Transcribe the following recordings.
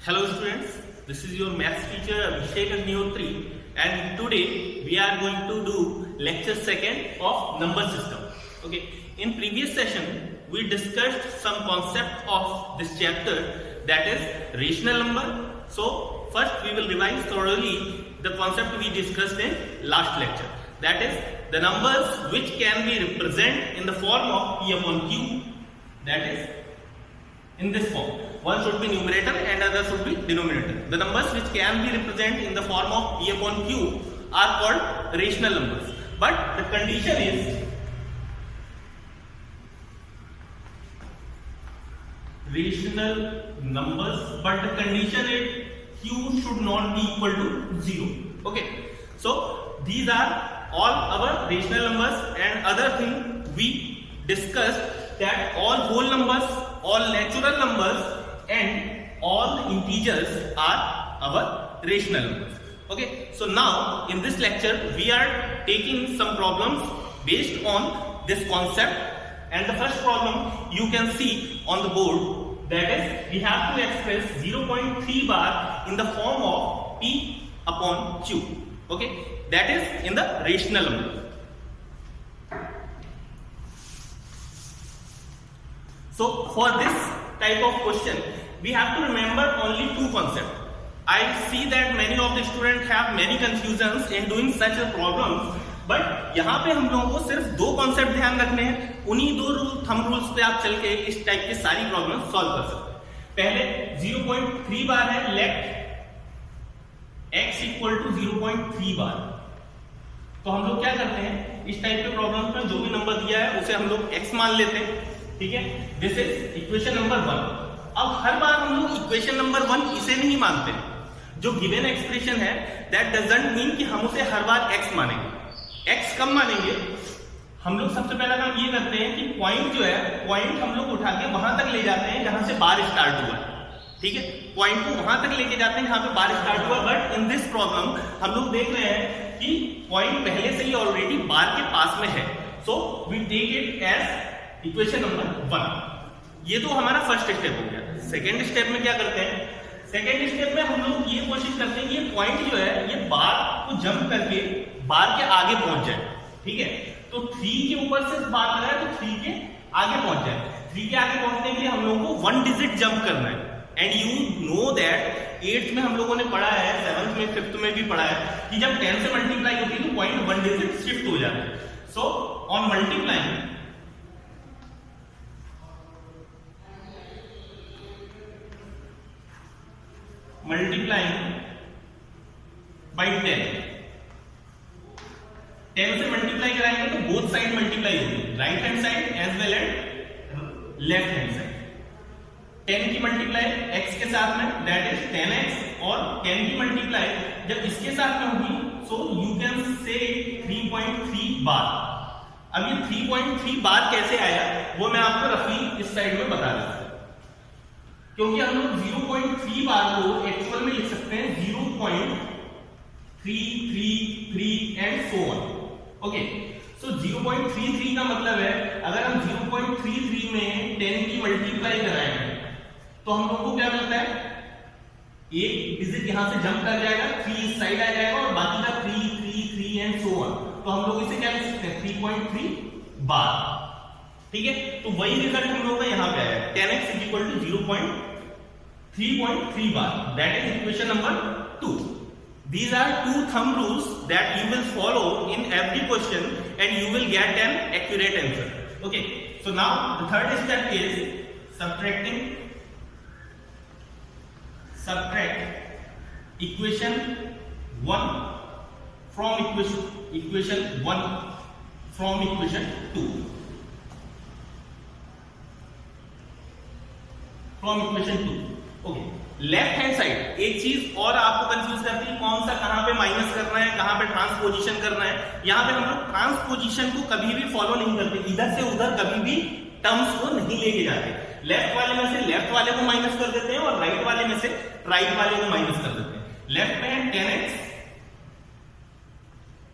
Hello students, this is your maths teacher Abhishek Agnihotri and today we are going to do lecture second of number system. Okay, in previous session we discussed some concept of this chapter, that is rational number. So first we will revise thoroughly the concept we discussed in last lecture, that is the numbers which can be represented in the form of P upon Q, that is in this form. One should be numerator and other should be denominator. The numbers which can be represented in the form of P upon Q are called rational numbers. But the condition is rational numbers, but the condition is Q should not be equal to 0. Okay. So these are all our rational numbers, and other thing we discussed that all whole numbers, all natural numbers and all integers are our rational numbers. Okay, so now in this lecture we are taking some problems based on this concept, and the first problem you can see on the board, that is we have to express 0.3 bar in the form of P upon Q. Okay, that is in the rational number. So for this type of question we have to remember only two concepts. I see that many of the students have many confusions in doing such a problems, but यहाँ पे हम लोगों को सिर्फ दो concept ध्यान रखने हैं. उन्हीं दो थंब रूल्स पे आप चल के इस टाइप की सारी प्रॉब्लम सॉल्व कर सकते हैं. पहले 0.3 बार है, लेट x इक्वल टू 0.3 बार. तो हम लोग क्या करते हैं, इस टाइप के प्रॉब्लम में जो भी नंबर दिया है उसे हम लोग x मान लेते हैं. ठीक है, दिस इज इक्वेशन नंबर 1. अब हर बार हम लोग इक्वेशन नंबर 1 इसे नहीं मानते. जो गिवन एक्सप्रेशन है दैट डजंट मीन कि हम उसे हर बार x मानेंगे. x कब मानेंगे, हम लोग सबसे पहला काम ये करते हैं कि पॉइंट जो है, पॉइंट हम लोग उठा के वहां तक ले जाते हैं जहां से बार स्टार्ट हुआ है. ठीक है, पॉइंट को वहां तक लेके जाते हैं जहां पे बार स्टार्ट हुआ. बट इन दिस प्रॉब्लम हम लोग देख रहे हैं कि पॉइंट पहले से ही ऑलरेडी बार के पास में है. So we take it as equation number 1. ये तो हमारा फर्स्ट स्टेप हो गया. सेकेंड स्टेप में क्या करते हैं, सेकेंड स्टेप में हम लोग ये कोशिश करते हैं कि ये पॉइंट जो है ये बार को जंप करके बार के आगे पहुंच जाए. ठीक है, तो 3 के ऊपर से बार आ रहा है तो 3 के आगे पहुंच जाए. 3 के आगे पहुंचने के लिए हम लोगों को 1 डिजिट जंप करना है. And you know that 8th में हम लोगों ने पढ़ा है, 7th में 5th में भी पढ़ा है कि जब 10 से मल्टीप्लाई होती है तो पॉइंट 1 डिजिट शिफ्ट हो जाता है. सो ऑन मल्टीप्लाइंग बाई 10 से मल्टीप्लाई कराएंगे तो बोथ साइड मल्टीप्लाई होगी, right hand side as well as left hand side. 10 की मल्टीप्लाई x के साथ में दैट इज 10x, और 10 की मल्टीप्लाई जब इसके साथ में होगी सो यू कैन से 3.3 बार. अब ये 3.3 बार कैसे आया वो मैं आपको रफली इस साइड में बता देता हूं, क्योंकि हम लोग 0.3 बार को एक्चुअल में लिख सकते हैं 0.333 एंड सो ऑन. ओके, सो 0.33 का मतलब है अगर हम 0.33 में 10 की मल्टीप्लाई कराएंगे तो हम लोग को क्या मिलता है, एक डिजिट यहां से जंप कर जाएगा, 3 इस साइड आ जाएगा और बाकी का 3 3 3 एंड सो ऑन. तो हम लोग इसे क्या लिख सकते हैं 3.3 बार. ठीक है, तो वही रिजल्ट हम लोगों का यहां पे आया, 10x is equal to 0.3 bar. That is equation number 2. These are two thumb rules that you will follow in every question and you will get an accurate answer. Okay, so now the third step is subtract equation 1 from equation 1 from equation 2. From equation 2. Okay, left hand side एक चीज और आपको confuse करती है, कौन सा कहां पे माइनस करना है, कहां पे ट्रांसपोजिशन करना है. यहां पे हम लोग ट्रांसपोजिशन को कभी भी फॉलो नहीं करते, इधर से उधर कभी भी टर्म्स को नहीं लेके जाते. लेफ्ट वाले में से लेफ्ट वाले को माइनस कर देते हैं और राइट वाले में से राइट वाले को माइनस कर देते हैं. लेफ्ट में है 10x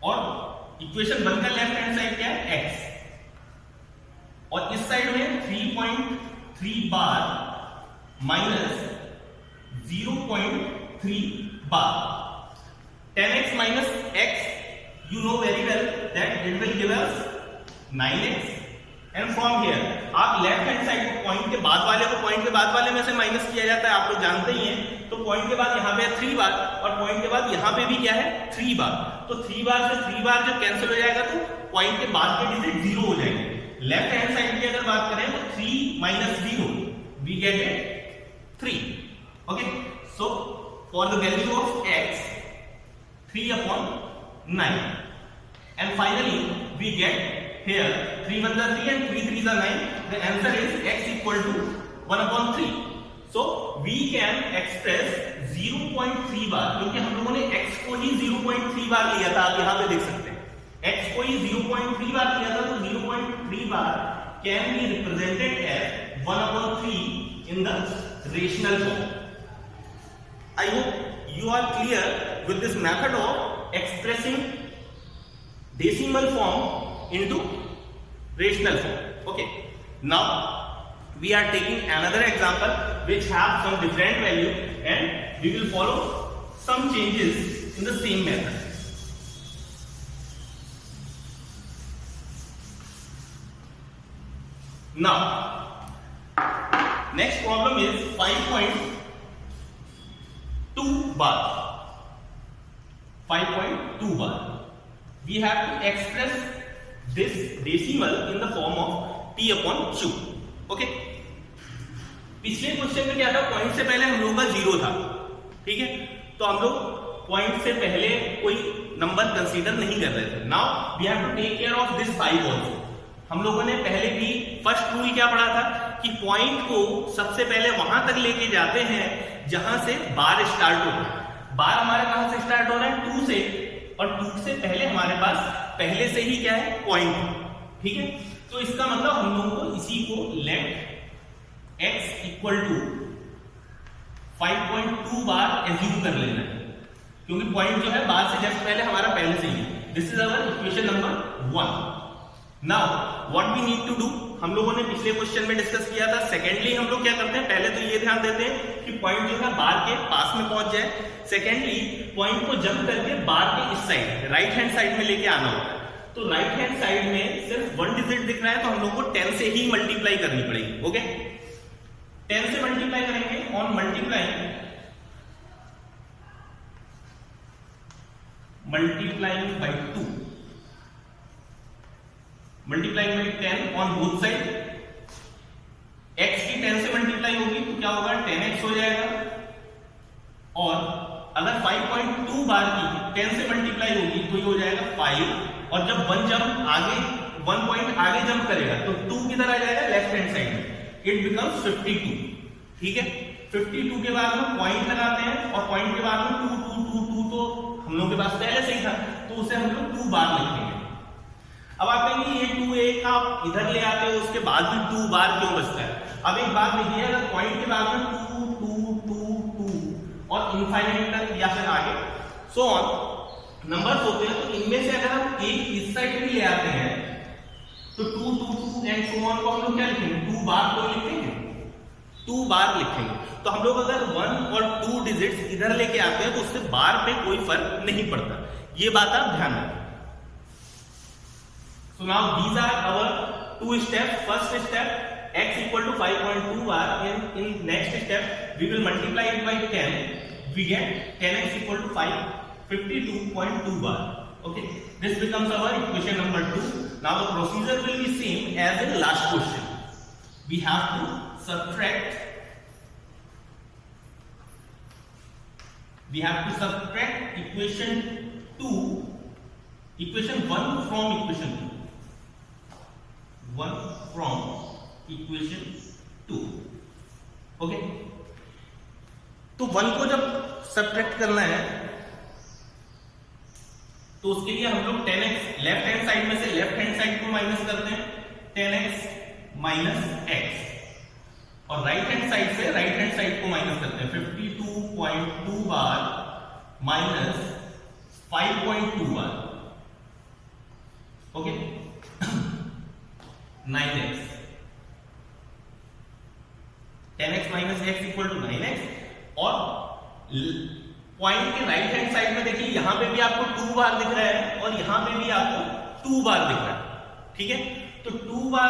और इक्वेशन 1 का लेफ्ट हैंड साइड क्या है x, और इस साइड में 3.3 बार minus 0.3 bar. 10x minus x, you know very well that it will give us 9x. And from here आप लेफ्ट हैंड साइड को पॉइंट के बाद वाले में से माइनस किया जाता है, आप लोग जानते ही हैं। तो पॉइंट के बाद यहाँ पे 3 बार और पॉइंट के बाद यहाँ पे भी क्या है 3 बार। तो 3 बार से 3 बार जब कैंसिल हो जाएगा तो पॉइंट के बाद के डिजिट 0 हो जाएंगे। लेफ्ट हैंड साइड की अगर बात करें तो 3 minus 0 we get it 3. Okay, so for the value of x 3/9, and finally we get here 3 1 are 3 and 3 3 are 9. The answer is x equal to 1/3. So we can express 0.3 बार, क्योंकि हम लोगों ने x को ही 0.3 बार लिया था। आप यहाँ पे देख सकते हैं x को ही 0.3 बार लिया था, तो 0.3 बार can be represented as 1/3 in the rational form. I hope you are clear with this method of expressing decimal form into rational form. Okay, now we are taking another example which have some different value, and we will follow some changes in the same method. Now next problem is 5.2 bar. 5.2 bar. We have to express this decimal in the form of t/2. Okay, पिछले question में क्या था, point से पहले हम लोगों का 0 था, ठीक है, तो हम लोग पॉइंट से पहले कोई नंबर कंसीडर नहीं कर रहे थे। Now we have to take care of this 5 also. हम लोगों ने पहले भी फर्स्ट रूल क्या पढ़ा था कि पॉइंट को सबसे पहले वहां तक लेके जाते हैं जहां से बार स्टार्ट होता है। बार हमारे कहां से स्टार्ट हो रहा है 2 से, और 2 से पहले हमारे पास पहले से ही क्या है पॉइंट, ठीक है। तो इसका मतलब हम लोगों को इसी को let x equal to 5.2 bar assume कर लेना है, क्योंकि पॉइंट जो है बार से जस्ट पहले हमारा पहले से ही है। This is our equation number 1. Now what we need to do, हम लोगों ने पिछले क्वेश्चन में डिस्कस किया था। सेकेंडली हम लोग क्या करते हैं, पहले तो ये ध्यान देते हैं कि पॉइंट जो है बार के पास में पहुंच जाए। सेकेंडली पॉइंट को जंप करके बार के इस साइड राइट हैंड साइड में लेके आना होता है। तो राइट हैंड साइड में सिर्फ 1 डिजिट दिख रहा है, तो हम लोग को 10 से ही मल्टीप्लाई करनी पड़ेगी। ओके, 10 से मल्टीप्लाई करेंगे। On multiplying by 2, multiplying by 10 on both side. x की 10 से मल्टीप्लाई होगी तो क्या होगा 10x हो जाएगा, और अगर 5.2 बार की 10 से मल्टीप्लाई होगी तो ये हो जाएगा 5, और जब 1 पॉइंट आगे जंप करेगा तो 2 किधर आ जाएगा लेफ्ट हैंड साइड में, इट बिकम्स 52, ठीक है। 52 के बाद हम पॉइंट लगाते हैं, और पॉइंट के बाद में 2 तो हम लोग के पास पहले से ही था, तो उसे हम लोग 2 बार लिखेंगे। अब आप कहेंगे ये 2 एक आप इधर ले आते हो, उसके बाद भी 2 बार क्यों बचता है। अब एक बात देखिए, अगर पॉइंट के बाद में 2 और इनफाइनाइट तक या फिर आगे सो ऑन नंबर्स होते हैं, तो इनमें से अगर हम एक इस साइड भी ले आते हैं तो 2 एंड सो ऑन को हम लोग क्या लिखेंगे, 2 बार को लिखेंगे, 2 बार लिखेंगे। तो हम लोग अगर 1 और 2 डिजिट्स इधर लेके आते हैं तो उससे बार पे कोई फर्क नहीं पड़ता, ये बात आप ध्यान रखें। So now these are our 2 steps. First step, x equal to 5.2 bar. In next step, we will multiply it by 10. We get 10x equal to 52.2 bar. Okay, this becomes our equation number 2. Now the procedure will be same as in last question. We have to subtract. We have to subtract equation 1 from equation 2. 1 from equation 2. Okay, तो 1 को जब subtract करना है तो उसके लिए हम लोग 10x लेफ्ट हैंड साइड में से लेफ्ट हैंड साइड को माइनस करते हैं, 10x माइनस x, और राइट हैंड साइड से राइट हैंड साइड को माइनस करते हैं। 52.2 बार माइनस 5.2 बार, okay, 9x, 10x minus x equal to 9x, और पॉइंट के राइट हैंड साइड में देखिए यहां पे भी आपको 2 बार दिख रहा है और यहां पे भी आपको 2 बार दिख रहा है, ठीक है। तो 2 बार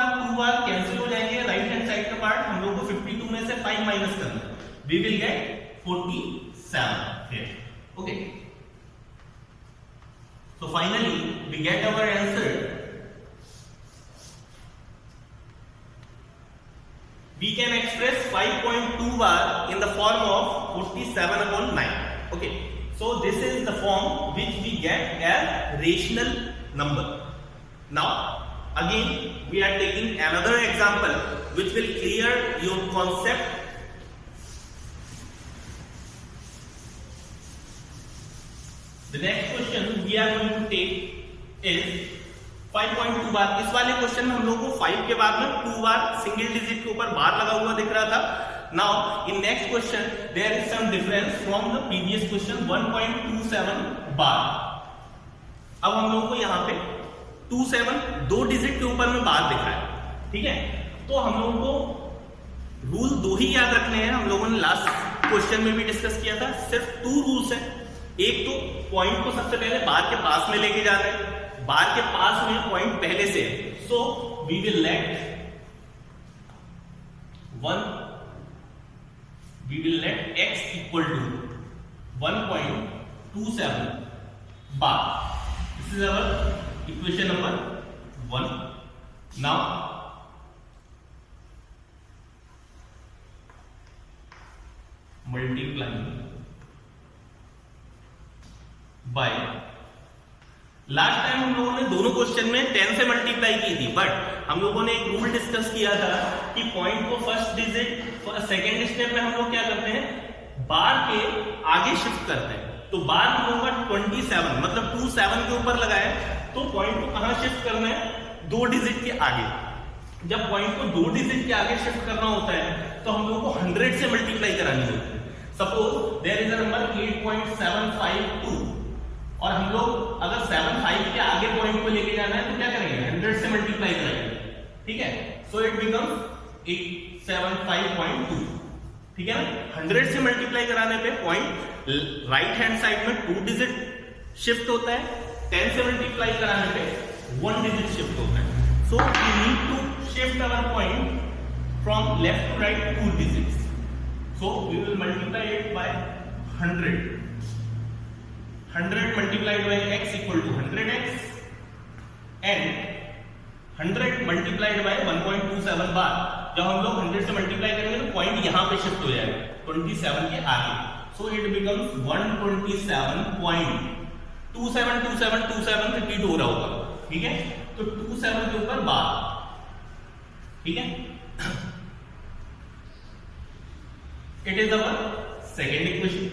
कैंसिल हो जाएंगे, राइट हैंड साइड का पार्ट हम लोग को 52 में से 5 माइनस करना है, we will get 47 here. Okay, so finally we get our answer. We can express 5.2 bar in the form of 47 upon 9. Okay, so this is the form which we get as rational number. Now again we are taking another example which will clear your concept. The next question we are going to take is 5.2 बार। इस वाले question में हम लोग को 5 के बाद में 2 बार single digit के ऊपर बार लगा हुआ दिख रहा था। Now in next question there is some difference from the previous question 1.27 बार। अब हम लोग को यहाँ पे 27 2 डिजिट के ऊपर में बार दिख रहा है, ठीक है। तो हम लोगों को रूल 2 ही याद रखने हैं, हम लोगों ने लास्ट क्वेश्चन में भी डिस्कस किया था। सिर्फ 2 रूल्स हैं। एक तो पॉइंट को सबसे पहले बार के पास में लेके जाना है, बार के पास में पॉइंट पहले से है, so we will let x equal to 1.27 bar. This is our equation number 1। Now multiplying by, last time हम लोगों ने दोनों क्वेश्चन में 10 से मल्टीप्लाई की थी, बट हम लोगों ने एक रूल डिस्कस किया था कि पॉइंट को फर्स्ट डिजिट सेकेंड स्टेप में हम लोग क्या करते हैं, बार के आगे शिफ्ट करते हैं। तो बार हम लोगों का 27 मतलब 27 के ऊपर लगाए, तो पॉइंट को कहां शिफ्ट करना है, 2 डिजिट के आगे। जब पॉइंट को 2 डिजिट के आगे शिफ्ट करना होता है तो हम लोग को 100 से मल्टीप्लाई करानी होती है। Suppose there is a number 8.752 और हम लोग अगर 75 के आगे पॉइंट को लेके जाना है तो क्या करेंगे, 100 से मल्टीप्लाई करेंगे, ठीक है। सो इट बिकम्स 875.2, ठीक है ना। 100 से मल्टीप्लाई कराने पे पॉइंट राइट हैंड साइड में 2 डिजिट शिफ्ट होता है, 10 से मल्टीप्लाई कराने पे 1 डिजिट शिफ्ट होता है। So we need to shift our point from left to right 2 digits. So we will multiply it by 100 multiplied by x equal to 100x and 100 multiplied by 1.27 बार। जब हम लोग 100 से मल्टीप्लाई करेंगे तो पॉइंट यहां पे शिफ्ट हो जाएगा 27 के आगे। सो इट बिकम्स 127.272727 रिपीट हो रहा होगा, ठीक है। तो 27 के ऊपर बार, ठीक है। It is our second equation.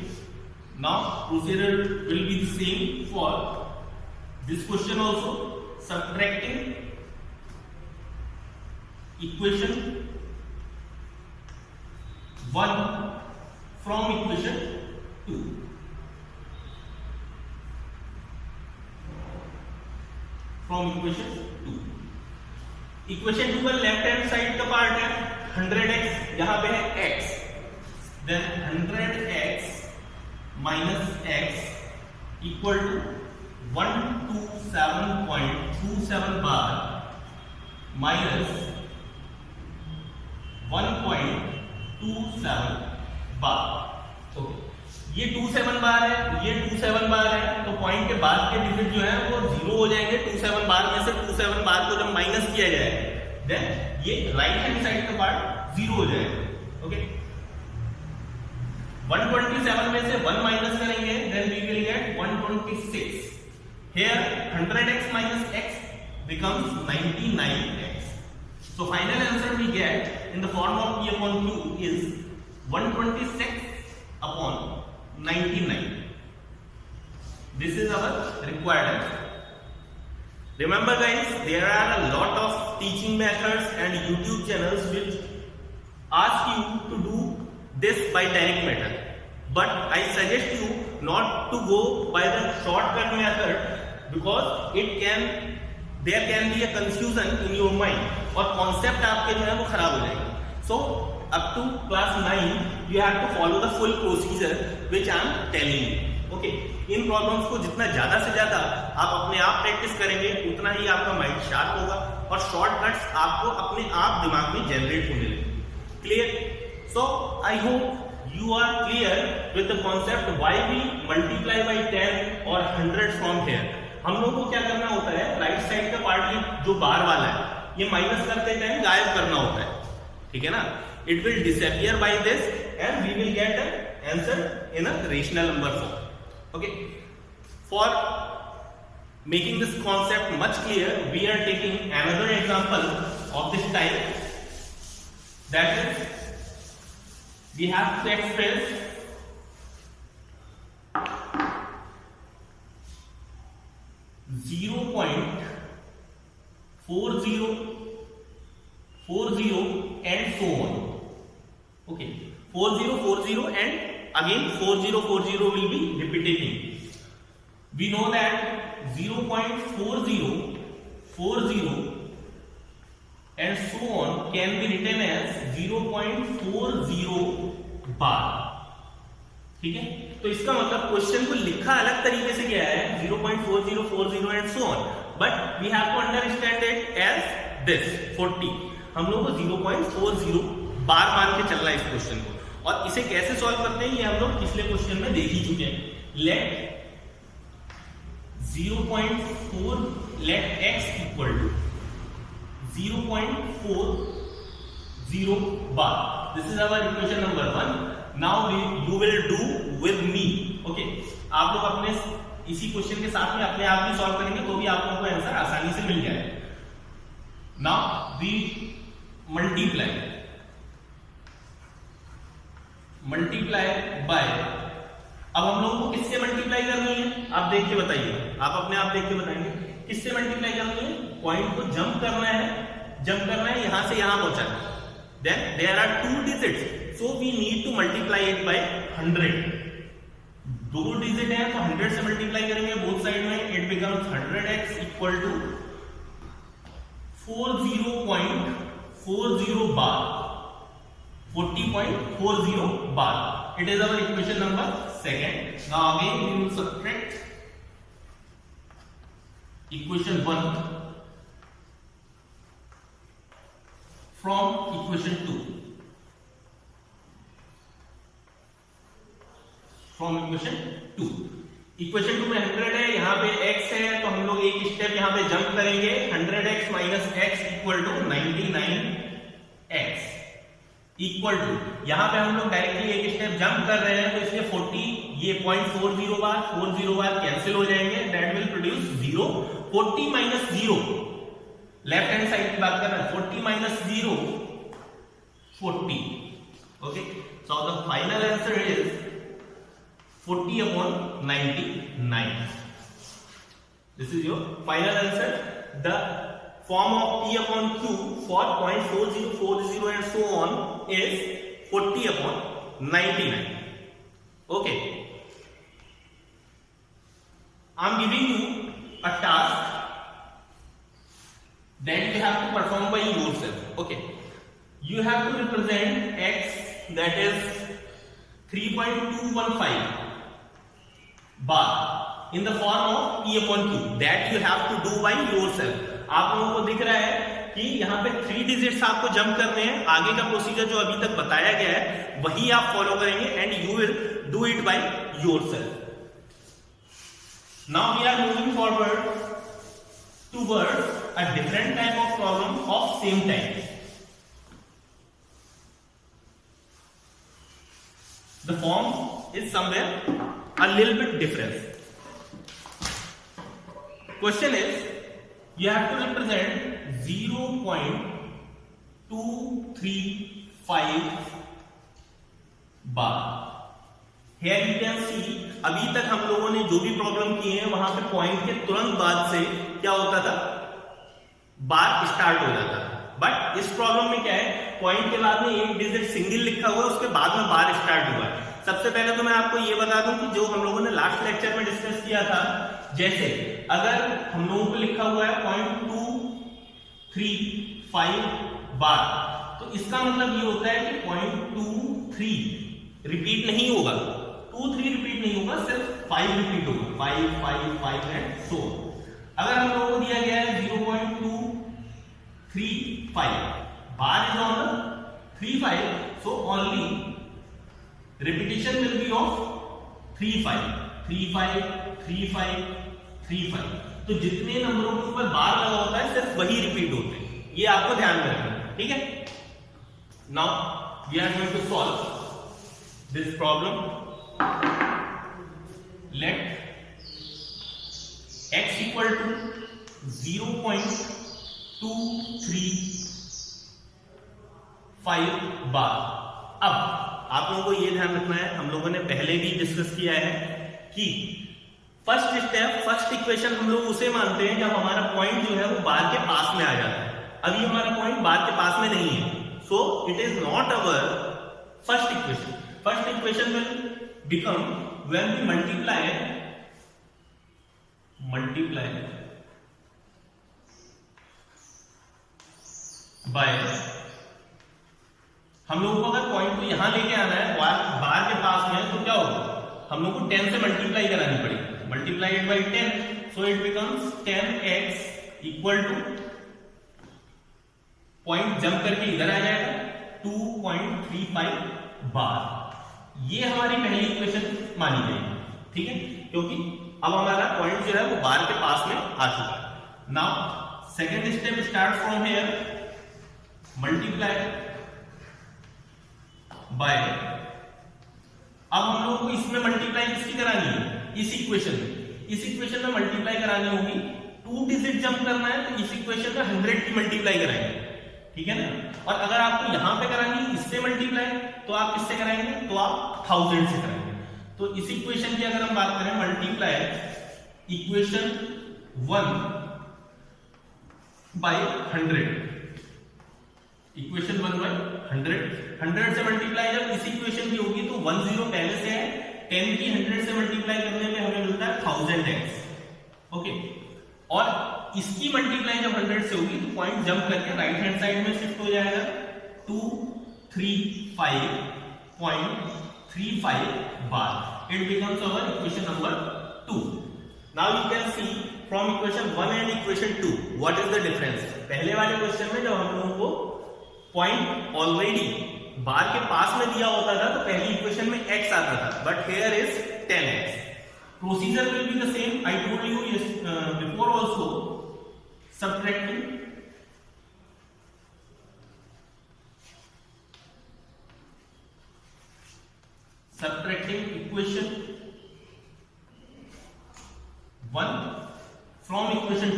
Now procedure will be the same for this question also, subtracting equation 1 from equation 2. From equation 2. Equation 2 का लेफ्ट हैंड साइड का पार्ट है 100x, यहां पे है x, then 100x minus x equal to 127.27 bar minus 1.27 bar. Okay, ये 27 बार है, ये 27 बार है, तो पॉइंट के बाद के डिजिट जो है वो 0 हो जाएंगे। 27 बार में से 27 बार को जब माइनस किया जाए देन ये राइट हैंड साइड का पार्ट 0 हो जाएगा। ओके, 127 में से 1 माइनस करेंगे then we will get 126। Here 100x minus x becomes 99x. So final answer we get in the form of p upon q is 126 upon 99. This is our required answer. Remember guys, there are a lot of teaching methods and YouTube channels which ask you to do this by direct method, but I suggest you not to go by the shortcut method because there can be a confusion in your mind और concept आपके जो है वो खराब हो जाएगा। So up to class 9 you have to follow the full procedure which I am telling you. Okay, in problems को जितना ज्यादा से ज्यादा आप अपने आप प्रैक्टिस करेंगे उतना ही आपका माइंड शार्प होगा और शॉर्टकट्स आपको अपने आप दिमाग में जनरेट होने लगेंगे. Clear? So I hope you are clear with the concept why we multiply by 10 or 100 from here. हम लोगों को क्या करना होता है, राइट साइड का पार्ट ये जो बार वाला है ये माइनस करते टाइम गायब करना होता है. ठीक है ना? It will disappear by this and we will get an answer in a rational number form. Okay, for making this concept much clear we are taking another example of this type, that is we have to express zero point 40 and so on. Okay, 40 and again 40 will be repeating. We know that 0.40 and so on can be written as 0.40 bar. ठीक है? तो इसका मतलब question को लिखा अलग तरीके से गया है 0.40 and so on, but we have to understand it as this 40. हम लोग को 0.40 बार मान के चलना है इस क्वेश्चन को. और इसे कैसे सॉल्व करते हैं ये हम लोग पिछले क्वेश्चन में देख ही चुके हैं. Let 0.4 let x equal to 0.40 bar. This is our equation number 1. Now you will do with me. Okay, आप लोग अपने इसी क्वेश्चन के साथ में अपने आप भी सॉल्व करेंगे तो भी आप लोगों को आंसर आसानी से मिल जाएगा. Now we multiply by, अब हम लोगों को किससे मल्टीप्लाई करनी है आप देख के बताइए, आप अपने आप देख के बताएंगे किससे मल्टीप्लाई करनी है. पॉइंट को जंप करना है यहां से यहां पहुंचाना. Then there are 2 digits, so we need to multiply it by 100. 2 digit है तो 100 से मल्टीप्लाई करेंगे बोथ साइड में. It becomes 100x equal to 40.40 bar. 40.40 bar. It is our equation number 2. Now again we will subtract equation 1 from equation 2. From equation 2. Equation 2 में 100 है, यहाँ पे x है तो हम लोग एक स्टेप यहाँ पे जंप करेंगे. 100x minus x equal to 99x equal to, यहाँ पे हम लोग डायरेक्टली एक स्टेप जंप कर रहे हैं तो इसलिए 40 ये 0.40 बार 40 बार कैंसिल हो जाएंगे. That will produce 0. 40 minus 0 left hand side की बात कर रहे हैं. 40 minus 0 40. Okay, so the final answer is 40/99. This is your final answer. The form of P/Q for 0.40, 40 and so on is 40/99. Okay. I'm giving you a task that you have to perform by yourself. Okay. You have to represent x, that is 3.215 bar in the form of P/Q. That you have to do by yourself. आप लोगों को दिख रहा है कि यहाँ पे 3 digits आपको जंप करने हैं. आगे का प्रोसीजर जो अभी तक बताया गया है वही आप फॉलो करेंगे and you will do it by yourself. Now we are moving forward towards a different type of problem of same type. The form is somewhere a little bit different. Question is, you have to represent 0.235 bar. Here you can see, अभी तक हम लोगों ने जो भी problem की है वहां पे पॉइंट के तुरंत बाद से क्या होता था, बार स्टार्ट हो जाता था. बट इस प्रॉब्लम में क्या है, पॉइंट के बाद में एक डिजिट सिंगल लिखा हुआ है, उसके बाद में बार स्टार्ट हुआ है. सबसे पहले तो मैं आपको ये बता दूं कि जो हम लोगों ने लास्ट लेक्चर में डिस्कस किया था, जैसे अगर हम लोगों को लिखा हुआ है 0.235 बार, तो इसका मतलब ये होता है कि 0.23 रिपीट नहीं होगा, 2-3 रिपीट नहीं होगा, सिर्फ 5 रिपीट होगा, 5 5 5 एंड सो। अगर हम लोगों को दिया गया है 0.235, bar is on the 35, so only repetition will be of 3-5 3-5 3-5 3-5। तो जितने नंबरों के ऊपर बार लगा होता है सिर्फ वही रिपीट होते हैं, ये आपको ध्यान में रखना है, ठीक है। Now we are going to solve this problem. Let x equal to 0.235 bar. अब आप लोगों को ये ध्यान रखना है, हम लोगों ने पहले भी डिस्कस किया है कि फर्स्ट स्टेप, फर्स्ट इक्वेशन हम लोग उसे मानते हैं जब हमारा पॉइंट जो है वो बार के पास में आ जाता है। अभी हमारा पॉइंट बार के पास में नहीं है, so it is not our first equation. First equation will become when we multiply by, हम लोगों को अगर पॉइंट को यहां लेके आना है बार के पास में, तो क्या होगा, हम लोग को 10 से मल्टीप्लाई करानी पड़ेगी, multiplied by 10, so it becomes 10x equal to, point jump करके इधर आ जाएगा 2.35 बार। ये हमारी पहली इक्वेशन मानी जाएगी, ठीक है, क्योंकि अब हमारा पॉइंट जो है वो बार के पास में आ चुका है। Now second step start from here, multiply by, अब हम लोग को इसमें मल्टीप्लाई किसकी करानी है, इस इक्वेशन में मल्टीप्लाई करानी होगी, 2 डिजिट जंप करना है तो इस इक्वेशन में 100 की मल्टीप्लाई कराएंगे, ठीक है ना। और अगर आपको यहां पे करानी है इससे मल्टीप्लाई, तो आप किससे कराएंगे, तो आप 1000 से कराएंगे। तो इस इक्वेशन की अगर हम बात करें, multiply equation 1 by 100, equation 1 by 100 से मल्टीप्लाई जब इस इक्वेशन की होगी तो 10 पहले से है, 10 की 100 से मल्टीप्लाई करने में हमें मिलता है 1000x, ओके। और इसकी मल्टीप्लाई जब 100 से होगी तो पॉइंट जंप करके राइट हैंड साइड में शिफ्ट हो जाएगा, 235.35 बार। It becomes our equation number 2। Now you can see from equation 1 and equation 2 what is the difference. पहले वाले क्वेश्चन में जब हम लोगों को पॉइंट ऑलरेडी बार के पास में दिया होता था तो पहली इक्वेशन में x आता था, but here is 10x। Procedure will be the same, I told you before also, subtracting equation 1 from equation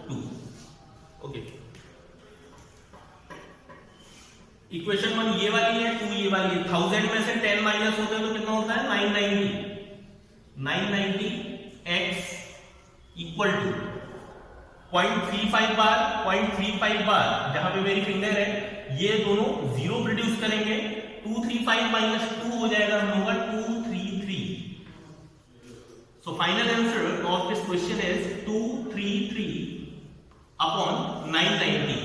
2, okay. Equation 1 ये वाली है, 2 ये वाली है। 1000 में से 10 माइनस होते हैं तो कितना होता है, 990x इक्वल टू 0.35 बार, 0.35 बार जहां पे मेरी फिंगर है, ये दोनों जीरो प्रोड्यूस करेंगे, 235 माइनस 2 हो जाएगा हम लोग का 233। So final answer of this question is 233 upon 990।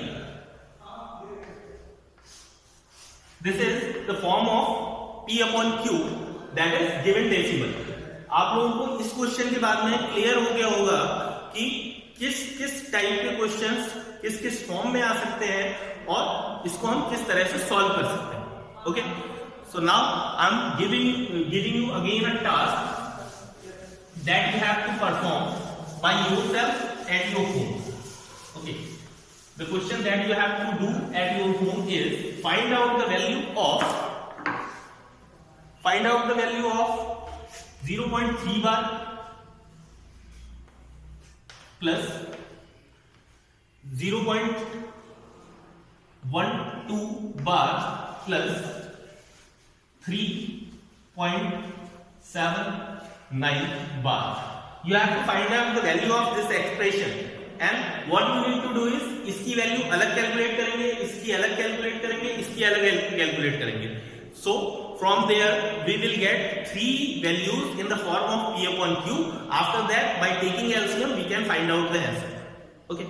This is the form of P upon Q that is given decimal। आप लोगों को इस क्वेश्चन के बाद में क्लियर हो गया होगा कि किस किस टाइप के क्वेश्चंस किस किस फॉर्म में आ सकते हैं और इसको हम किस तरह से सॉल्व कर सकते हैं, okay. So now I am giving you again a task that you have to perform by yourself at your home, okay। The question that you have to do at your home is find out the value of 0.3 bar plus 0.12 bar plus 3.79 bar। You have to find out the value of this expression and what you need to do is इसकी value अलग calculate करेंगे, इसकी अलग calculate करेंगे, इसकी अलग calculate करेंगे। So from there we will get 3 values in the form of P upon Q. After that by taking LCM we can find out the answer, Okay,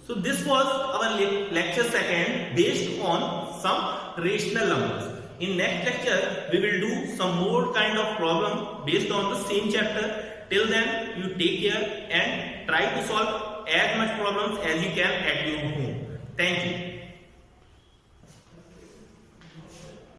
so this was our lecture second based on some rational numbers. In next lecture, we will do some more kind of problem based on the same chapter. Till then, you take care and try to solve as much problems as you can at your home. Thank you.